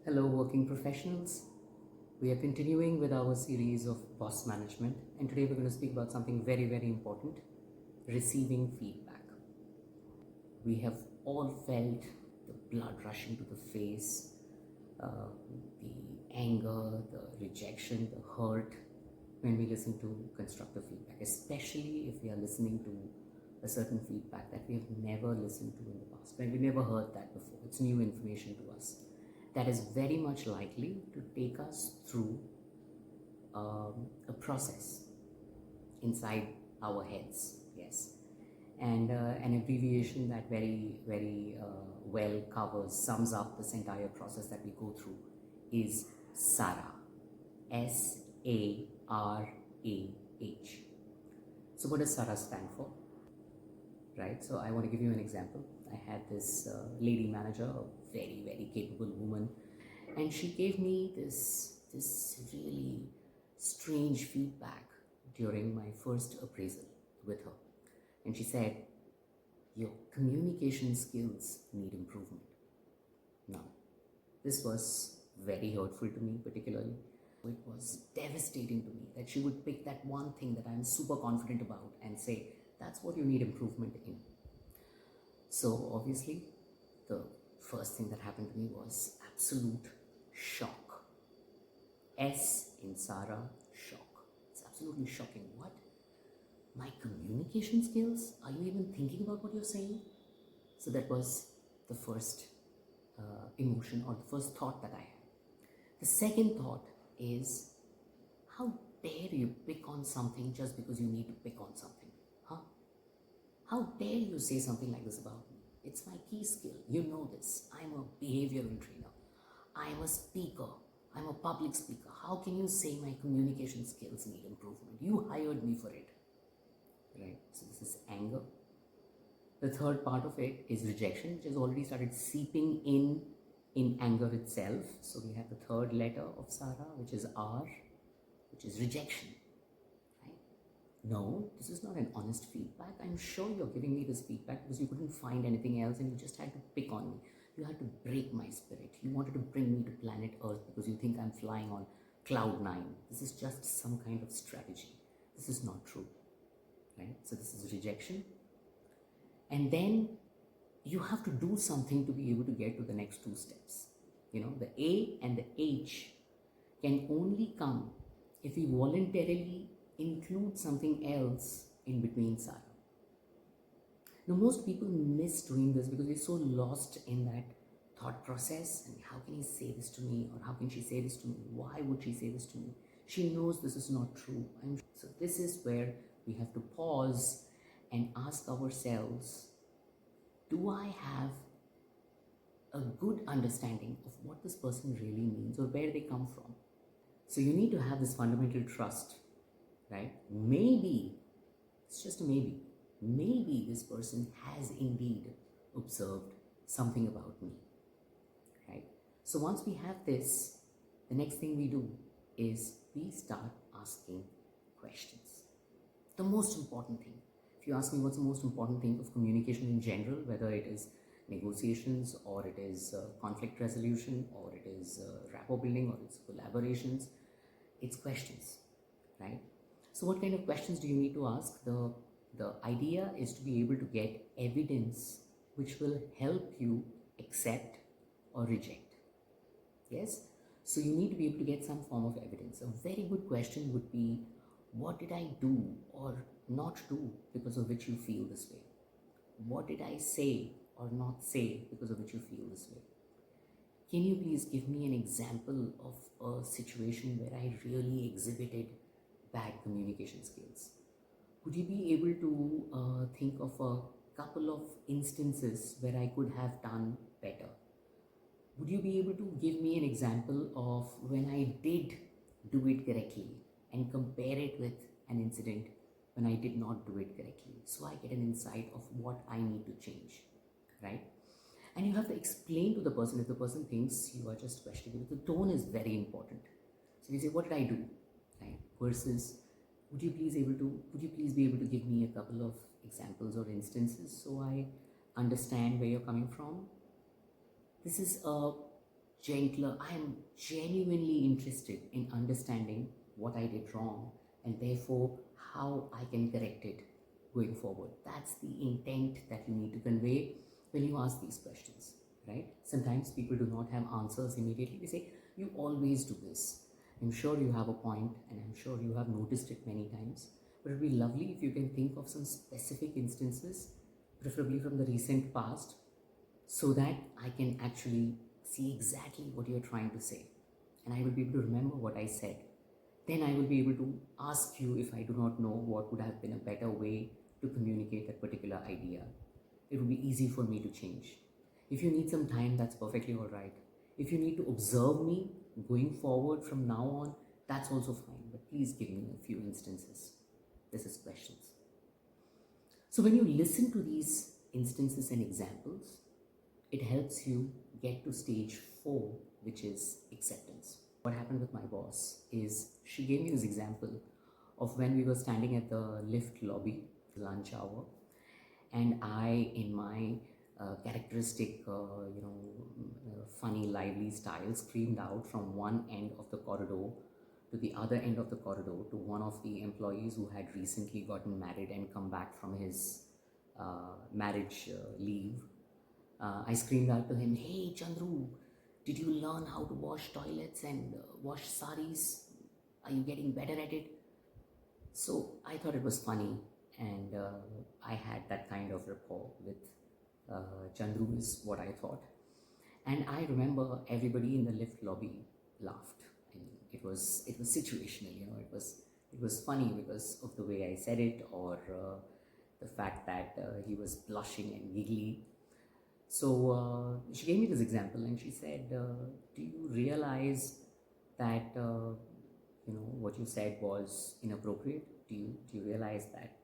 Hello, working professionals. We are continuing with our series of boss management, and today we're going to speak about something very, very important: receiving feedback. We have all felt the blood rushing to the face, the anger, the rejection, the hurt when we listen to constructive feedback, especially if we are listening to a certain feedback that we have never listened to in the past, when we never heard that before. It's new information to us. That is very much likely to take us through a process inside our heads, yes. And an abbreviation that very well sums up this entire process that we go through is SARAH. SARAH. So what does SARAH stand for? Right, so I want to give you an example. I had this lady manager, a very capable woman, and she gave me this really strange feedback during my first appraisal with her. And she said, your communication skills need improvement. Now, this was very hurtful to me particularly. It was devastating to me that she would pick that one thing that I'm super confident about and say, that's what you need improvement in. So obviously, the first thing that happened to me was absolute shock. S in SARAH, shock. It's absolutely shocking. What? My communication skills? Are you even thinking about what you're saying? So that was the first emotion or the first thought that I had. The second thought is, how dare you pick on something just because you need to pick on something? How dare you say something like this about me? It's my key skill. You know this. I'm a behavioral trainer. I'm a speaker. I'm a public speaker. How can you say my communication skills need improvement? You hired me for it. Right? So this is anger. The third part of it is rejection, which has already started seeping in anger itself. So we have the third letter of SARAH, which is R, which is rejection. No, this is not an honest feedback. I'm sure you're giving me this feedback because you couldn't find anything else and you just had to pick on me. You had to break my spirit. You wanted to bring me to planet Earth because you think I'm flying on cloud 9. This is just some kind of strategy. This is not true, right? So this is rejection. And then you have to do something to be able to get to the next two steps. You know, the A and the H can only come if we voluntarily include something else in between SARAH. Now, most people miss doing this because we're so lost in that thought process. And how can he say this to me? Or how can she say this to me? Why would she say this to me? She knows this is not true. So this is where we have to pause and ask ourselves, do I have a good understanding of what this person really means or where they come from? So you need to have this fundamental trust. Right? Maybe, it's just a maybe this person has indeed observed something about me, right? So once we have this, the next thing we do is we start asking questions. The most important thing, if you ask me what's the most important thing of communication in general, whether it is negotiations or it is conflict resolution or it is rapport building or it's collaborations, it's questions, right? So what kind of questions do you need to ask? The idea is to be able to get evidence which will help you accept or reject. Yes? So you need to be able to get some form of evidence. A very good question would be, what did I do or not do because of which you feel this way? What did I say or not say because of which you feel this way? Can you please give me an example of a situation where I really exhibited bad communication skills? Would you be able to think of a couple of instances where I could have done better? Would you be able to give me an example of when I did do it correctly and compare it with an incident when I did not do it correctly, so I get an insight of what I need to change, right? And you have to explain to the person if the person thinks you are just questioning. The tone is very important. So you say, what did I do? Right? Versus, would you please be able to give me a couple of examples or instances so I understand where you're coming from? This is a gentler. I am genuinely interested in understanding what I did wrong and therefore how I can correct it going forward. That's the intent that you need to convey when you ask these questions, right? Sometimes people do not have answers immediately. They say, you always do this. I'm sure you have a point and I'm sure you have noticed it many times, but it would be lovely if you can think of some specific instances, preferably from the recent past, so that I can actually see exactly what you're trying to say and I will be able to remember what I said. Then I will be able to ask you if I do not know what would have been a better way to communicate that particular idea. It will be easy for me to change. If you need some time, that's perfectly all right. If you need to observe me going forward from now on, that's also fine. But please give me a few instances. This is questions. So when you listen to these instances and examples, it helps you get to stage 4, which is acceptance. What happened with my boss is she gave me this example of when we were standing at the lift lobby, lunch hour, and I, in my characteristic, funny, lively style, screamed out from one end of the corridor to the other end of the corridor to one of the employees who had recently gotten married and come back from his marriage leave. I screamed out to him, "Hey Chandru, did you learn how to wash toilets and wash saris? Are you getting better at it?" So I thought it was funny, and I had that kind of rapport with Chandru, is what I thought. And I remember everybody in the lift lobby laughed. And it was situational, it was funny because of the way I said it, or the fact that he was blushing and giggly. So she gave me this example and she said, do you realize that what you said was inappropriate? Do you realize that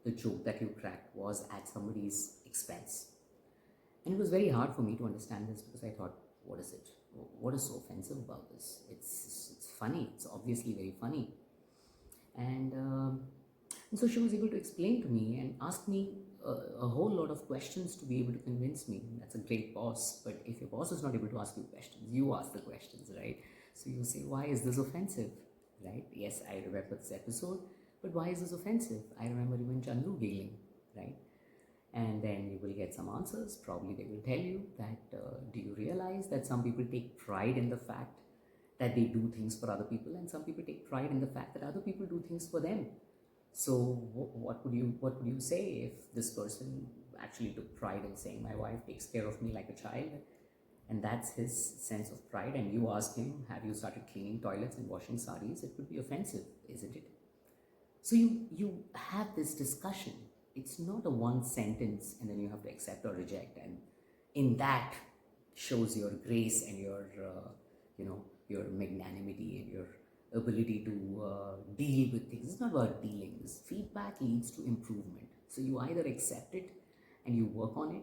the joke that you cracked was at somebody's expense? And it was very hard for me to understand this because I thought, what is it? What is so offensive about this? It's funny. It's obviously very funny. And so she was able to explain to me and ask me a whole lot of questions to be able to convince me. That's a great boss. But if your boss is not able to ask you questions, you ask the questions, right? So you say, why is this offensive, right? Yes, I remember this episode, but why is this offensive? I remember even Chandru giggling, right? And then you will get some answers. Probably they will tell you that, do you realize that some people take pride in the fact that they do things for other people, and some people take pride in the fact that other people do things for them? So what would you say if this person actually took pride in saying, my wife takes care of me like a child, and that's his sense of pride, and you ask him, have you started cleaning toilets and washing saris? It would be offensive, isn't it? So you have this discussion. It's not a one sentence and then you have to accept or reject, and in that shows your grace and your your magnanimity and your ability to deal with things. It's not about dealing. This feedback leads to improvement. So you either accept it and you work on it,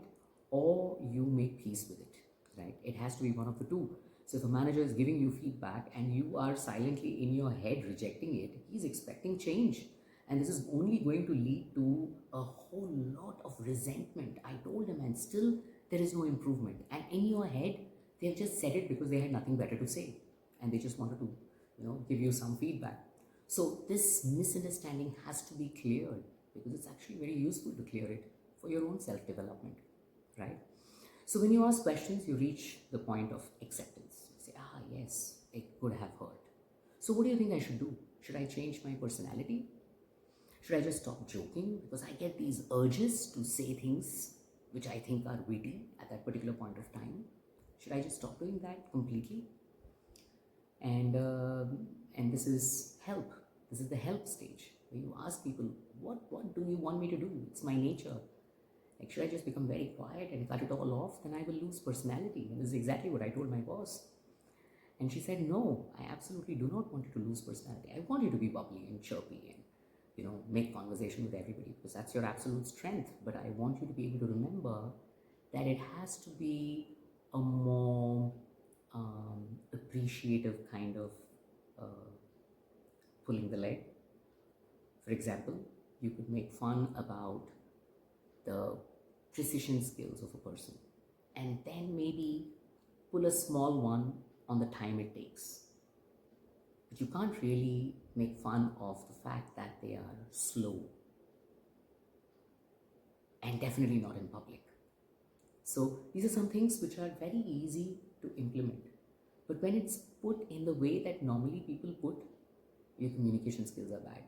or you make peace with it, right? It has to be one of the two. So if a manager is giving you feedback and you are silently in your head rejecting it, he's expecting change. And this is only going to lead to a whole lot of resentment. I told him, and still there is no improvement. And in your head, they've just said it because they had nothing better to say. And they just wanted to, give you some feedback. So this misunderstanding has to be cleared, because it's actually very useful to clear it for your own self-development, right? So when you ask questions, you reach the point of acceptance. You say, yes, it could have hurt. So what do you think I should do? Should I change my personality? Should I just stop joking? Because I get these urges to say things which I think are witty at that particular point of time. Should I just stop doing that completely? And this is help. This is the help stage, where you ask people, what do you want me to do? It's my nature. Like, should I just become very quiet and cut it all off? Then I will lose personality. And this is exactly what I told my boss. And she said, no, I absolutely do not want you to lose personality. I want you to be bubbly and chirpy and, make conversation with everybody, because that's your absolute strength. But I want you to be able to remember that it has to be a more appreciative kind of pulling the leg. For example, you could make fun about the precision skills of a person, and then maybe pull a small one on the time it takes. But you can't really make fun of the fact that they are slow, and definitely not in public. So these are some things which are very easy to implement. But when it's put in the way that normally people put, your communication skills are bad.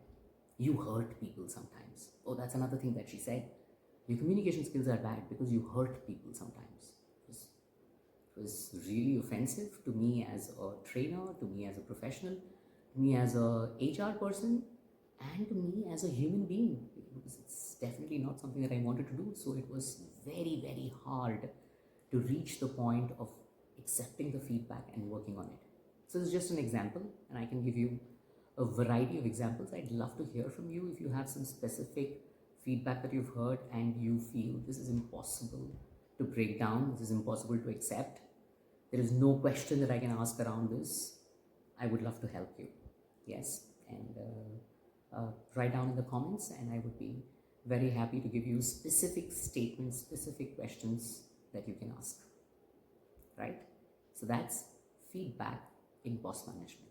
You hurt people sometimes. Oh, that's another thing that she said. Your communication skills are bad because you hurt people sometimes. It was really offensive to me as a trainer, to me as a professional, to me as a HR person, and to me as a human being, because it's definitely not something that I wanted to do. So it was very, very hard to reach the point of accepting the feedback and working on it. So this is just an example, and I can give you a variety of examples. I'd love to hear from you if you have some specific feedback that you've heard and you feel this is impossible to break down, this is impossible to accept. There is no question that I can ask around this. I would love to help you. Yes, and write down in the comments, and I would be very happy to give you specific statements, specific questions that you can ask. Right? So that's feedback in boss management.